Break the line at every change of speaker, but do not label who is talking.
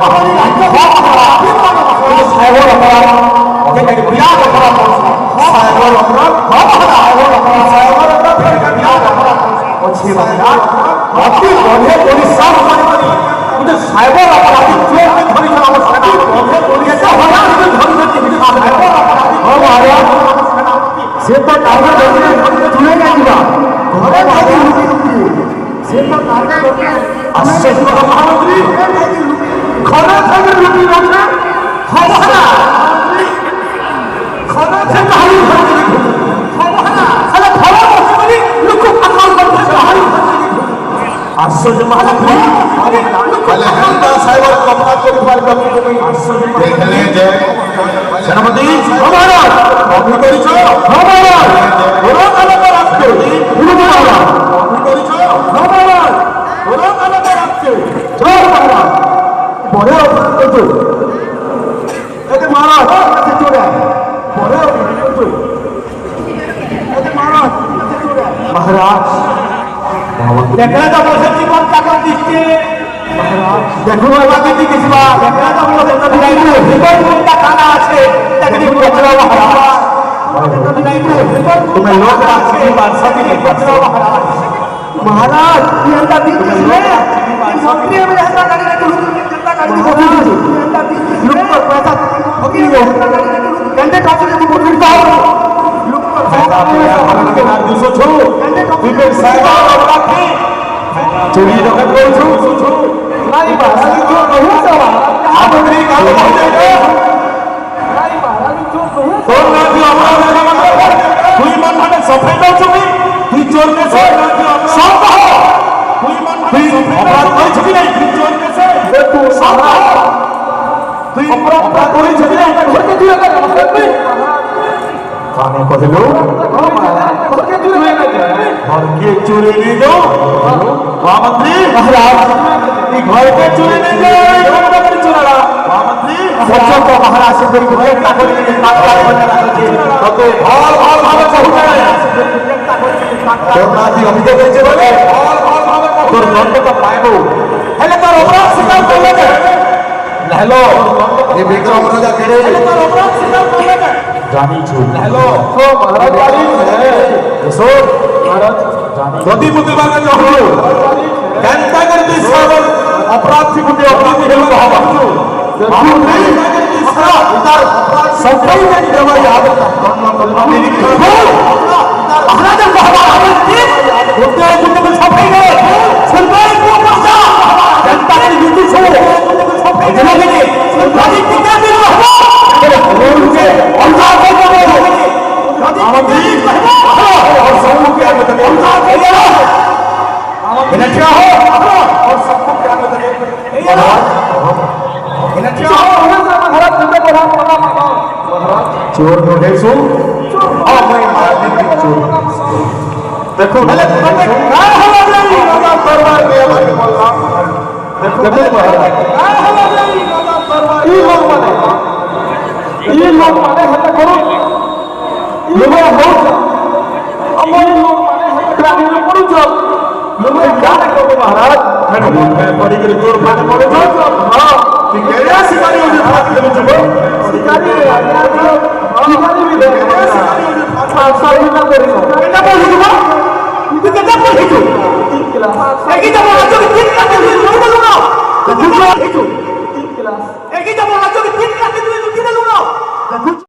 আমাদের রাজ্য সাহেবর অপরাধ ওকে বিরাট অপরাধ সাহেবর অপরাধ সাহেবর অপরাধ সাহেবর অপরাধ বিরাট অপরাধ ଅଛି বিরাট অতি বধে পরিশ্রম করে কিন্তু সাহেবর অপরাধী চোরকে ধরিছ ଆମ ସେନା ବଧେ ପୋଲିସ ଅପରାଧୀ ଧରିଛନ୍ତି ସାହେବର ଅପରାଧୀ ହଁ ମହାରାଜ ସେ ତ କାମ ଧରିଲେ ଚୁଣେଇ ଯାଇଯିବା ଘରେ ଖାଇକି ଲୁଟି ଲୁଟି ସେ ତ କାମ ଧରିଲେ ଆଶ୍ଚର୍ଯ୍ୟ ମହାମନ୍ତ୍ରୀ ଘରେ ଖାଇକି ଲୁଟି ରଖେ ହବନା ଘରେ ସେ କାହାରି ଧରିକି ହବନା ହେଲେ ଘର ବସି ବୋଲି ଲୋକ ଆକାଶ କରୁଛନ୍ତି କାହାରି ଆଶ୍ଚର୍ଯ୍ୟ ମହାମନ୍ତ୍ରୀ ହେଲେ ହେନ୍ତା ସାହେବର କପଡ଼ା କରିପାରିବା ଆଶ୍ଚର୍ଯ୍ୟ ଦେଖିଲେ ଯେ ସେନାପତି ମହାରାଜ କପି କରିଛ ମହାରାଜ ଘୋର କାଲକ ରାଜ୍ୟ ମହାରାଜ କପି କରିଛ ମହାରାଜ ଘୋର କାଲକ ରାଜ୍ୟ ଜୟ ମହାରାଜ ବଢିଆ ଅପରାଧ କରୁଛୁ ଏତେ ମହାରାଜ ଏତେ ଚୋରା ବଢିଆ ଅପରାଧ କରୁଛୁ ଏତେ ମହାରାଜ ଏତେ ଚୋରା ମହାରାଜ देखला तो बोल जीवन ताकत दिसते देखो बाबा दीदी किसबा देखला तो बोल देखो बिलाई को जीवन मुक्ता खाना আছে तकनी बचरा महाराज तुम्हें लोग আছে बादशाह की बचरा महाराज ये अंदा दीदी है मंत्री में रहता गाड़ी ना जनता गाड़ी को दीदी लोग पर पैसा होगी वो घंटे काफी को बोलता हो लोग पर पैसा के हाथ 200 छो विवेक साहब चोरी रखत करू छु नाही महाराज जो कहू सवा आमंत्री का हो जाएगा नाही महाराज जो कहू सोन ना जो अपराध का मतलब कोई मन भाने सफेद हो चुकी तू चोर के से सब कहो कोई मन भाने अपराध कोई छुकी नहीं तू चोर के से तू सब कहो तू अपराध कोई छुकी नहीं घर के तू अगर काने कहलो घर के तू घर के चोरी नहीं दो महामंत्री महाराज ये घर के चोरी नहीं दो घर का चोरा महामंत्री बच्चों को महाराज से कोई व्यक्ता कोई मात्रा बना रखी तो और भाव बहुत है चोरना जी अभी तो बेचे बोले और भाव तोर दंड तो पाएबो हेले तोर अपराध स्वीकार कर ले हेलो ये विक्रम राजा केड़े हेले तोर अपराध स्वीकार कर ले जानी छु हेलो तो महाराज वाली है सो महाराज যদি মুতিবাকে চাহো কেনটা করতে সাবল অপরাধী গুটি অপরাধী হেলু হবা মামুনি তার সফাই में देवाई आदत निरीक्षण महाराज कहवा आदत की होते गुटे सफाई में सरकारी को पहुंचा जनता की ड्यूटी छो सफाई जने सरकारी कितना दिन रहबो रोड के अंधा को बोले मामूली कहवा और सब के आगे तक अंधा इन्हें क्या हो और सबको क्या बताए इन्हें क्या हो महाराज तुमने बोला चोर तो है सो और मैं मारने की चोर देखो भले तुम्हें क्या हवा नहीं राजा दरबार में आके बोला देखो महाराज क्या हवा नहीं राजा दरबार ये लोग माने हत्या करो ये लोग बहुत हमारे लोग माने हत्या करो जो लोग क्या करो महाराज मैं बड़ी के जोर माने पड़े जो हां ठीक है या शिकारी हो जो बात कर जो शिकारी भी देखे शिकारी हो जो सारी ना करी केटा बोल जो तू केटा बोल जो 3 क्लास एक ही तो बोल जो 3 क्लास बोल लूंगा तो 3 क्लास एक ही तो बोल जो 3 क्लास